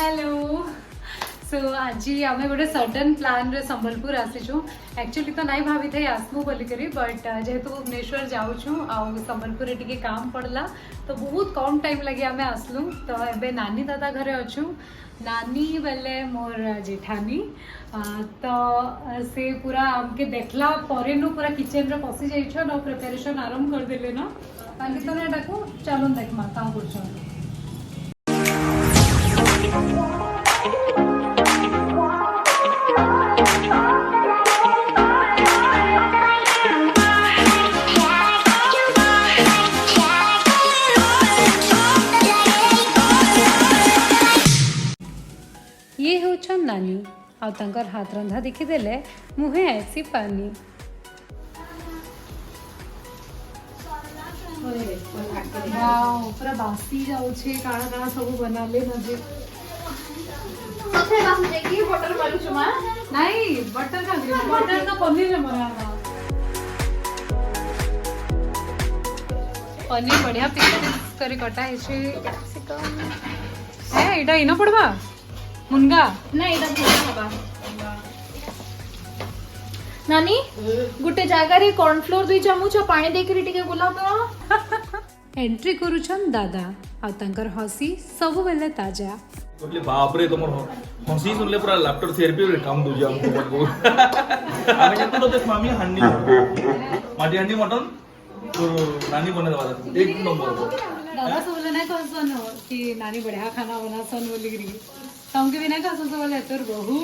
Hello सो आज आम गोटे सडन प्लान रे संबलपुर आसीचु एक्चुअली तो नहीं भाभी थे आसमु बोलिकरी बट जेहेतु भुवनेश्वर जाऊँ आउ संबलपुर टिके काम पड़ला तो बहुत कम टाइम लगे आम आसलु तो एबे नानी दादा घरे अच्छु नानी बेले मोर जेठानी तो से पूरा आमके देखला परे नु पूरा किचन रे पसी जाइछन और प्रिपरेशन आरंभ कर देले न ताकि तने डाकू चलो देखमा का करछन। ये होछन नानी आ तंकर हाथ रंधा देखी देले मुहे ऐसी पानी वाओ पूरा बासी जाऊ छे काळा काळा सब बनाले नजे सबसे बास देखिए बटर वाली चुमा नहीं बटर का बटर का पनीर में बनाना पनीर बढ़िया पीस करी कटा है कैप्सिकम है एटा इनो पड़वा मुनगा नहीं इधर पूरा हवा नानी गुटे जागा रे कॉर्नफ्लोर 2 चम्मच पानी देकरी टिके गुलाब तो एंट्री करूछन दादा आ तंकर हसी सब बेले ताजा बोले बाप रे तुम हंसी सुनले पूरा लाफ्टर थेरेपी रे काम दूजी हमको आमे जानतो तो मामी हंडी माटी हंडी मटन तो नानी बने दवा एक नंबर दादा सब बोले नहीं कहसन कि नानी बढ़िया खाना बनासन बोली गिरी तुमके भी नहीं कहसन बोले तोर बहू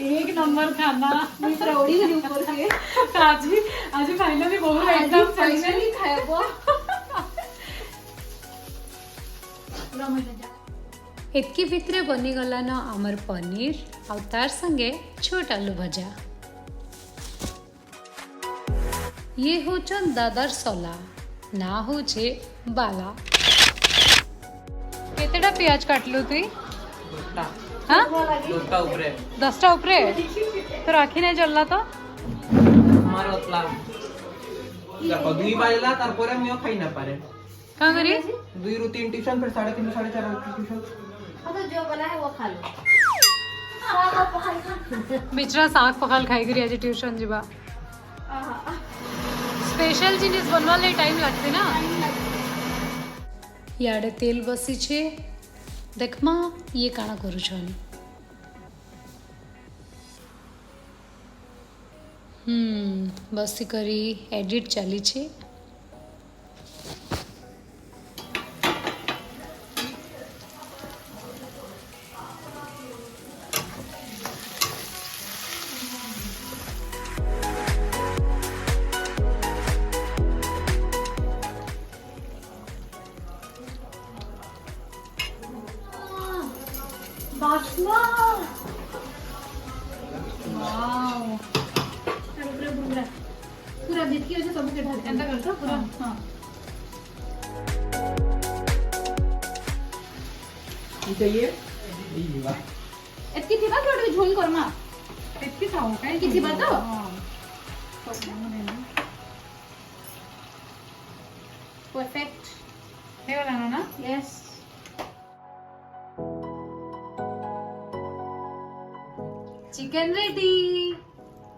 एक नंबर खाना मैं पूरा ओडी गई ऊपर के आज फाइनली बहू एकदम फाइनली खायबो एतकी भितरे बनीगला न आमर पनीर आ तार संगे छोट आलू भजा ये होचन दादार सोला ना होचे बाला केतेडा प्याज काटलु तुई हाँ 10टा उपरे तो राखी नहीं जल्ला तो আমার প্ল্যান দেখো 2 বাজলা তারপরে আমিও খাই না পারে कहाँ करी 2 रु 3 ट्यूशन फिर 3.5 4.5 ट्यूशन तो जो बना है वो खा लो बिचरा साग पखाल खाई करी आज ट्यूशन जीवा स्पेशल जिनिस बनवा ले टाइम लगते ना याडे तेल बसी छे देखमा ये काना करूछन बसी करी एडिट चली छे बाजवा वाओ पूरा पूरा पूरा देखिए जो सब के ढाल एंता करता पूरा हां ये चाहिए एतकी थिबा के झोल करमा एतकी थाओ काय एतकी थिबा तो परफेक्ट हे वाला ना यस चिकन रेडी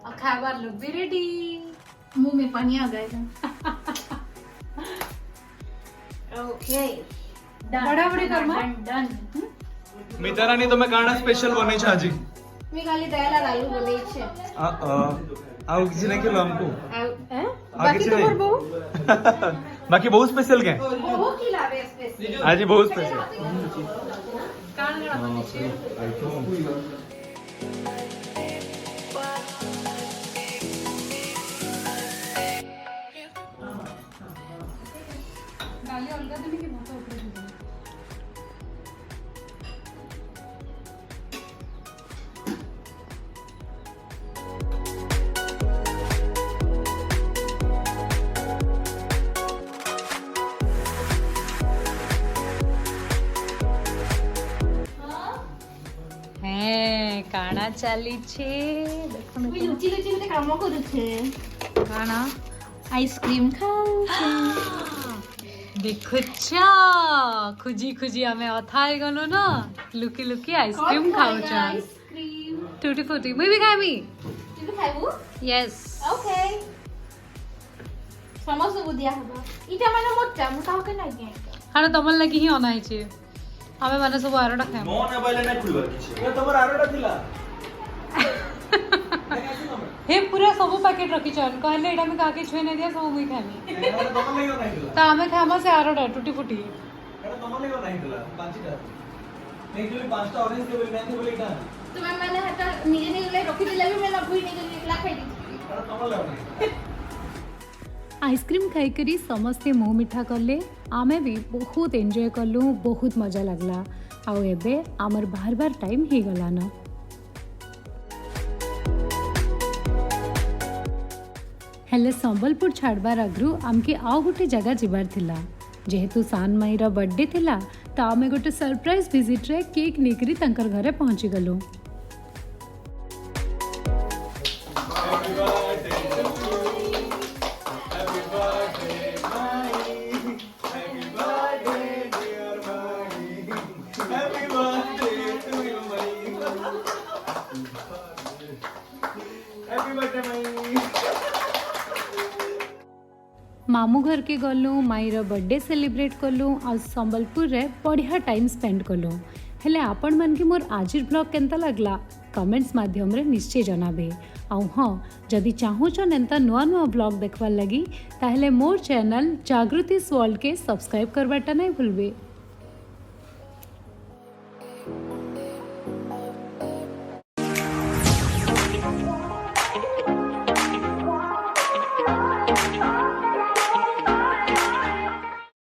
और खाबार लोग भी रेडी मुंह में पानी आ गया ओके बड़ा बड़ी करमा डन मित्रांनी तुम्ही काना स्पेशल बने छे आजी मी खाली दयाला आलू बने छे आउ किसी ने केलो हमको बाकी तो बहु बाकी बहुत स्पेशल के बहु खिलावे स्पेशल आजी बहुत स्पेशल कान गड़ा बने छे डाली अलगा देने की बहुत ऊपर है काना चली छे देखो मी लुची लुची ते काम करू छे काना आइसक्रीम खाऊ छे देखुछा खुजी खुजी हमें अथाई गलो ना लुकी लुकी आइसक्रीम खाउछा आइसक्रीम टूटी फूटी मुई भी खाइमी तू खाइबू यस ओके समस्त को दिया हबा इटा माने मोटा मु काहके नै दिया हाणे तमल लगी ही अनाई छे हमें माने सब आरोटा खाइम मोन एबाइले नै खुलबार किछि ए तमर आरोटा थिला हे पूरा सब पैकेट रखी छन कहले एटा में काके छुए नै दिया सब मुई खाइमी एटा तमर लागि नै थिला ता हमें खामा से आरोटा टूटी फूटी एटा तमर लागि नै थिला पांचटा एक्चुअली पांचटा ऑरेंज के बोली नै बोली एटा तुम्हें मैंने हटा निजे निजे रखी दिला भी मैं भूई नहीं एकला खाई दी एटा तमर लागि आइसक्रीम खाइकरी समस्ते मुँह मिठा कले आमे भी बहुत एंजॉय कलु बहुत मजा लगला आउ एबे आमर बार बार टाइम ही गला न हेले संबलपुर छाड़बार आगरू आमके आउ गोटे जगह जिबार थिला जेहेतु सान माईर बर्थडे थिला तो आमे गोटे सरप्राइज विजिट रे केक नेकरी तंकर घरे पहुंची गलु मामू घर के गलु माईर बर्थडे सेलिब्रेट कलु आ संबलपुर रे बढ़िया टाइम स्पेंड कलु हेले आपण मन के मोर आजिर ब्लॉग केनता लगला कमेंट्स माध्यम रे निश्चय जनाबे आ हाँ जदि चाहूछन एंता नुआ नुआ ब्लॉग देखवार लगी ताहले मोर चैनल जागृतिस वर्ल्ड के सब्सक्राइब करवाटा नहीं भूलबे।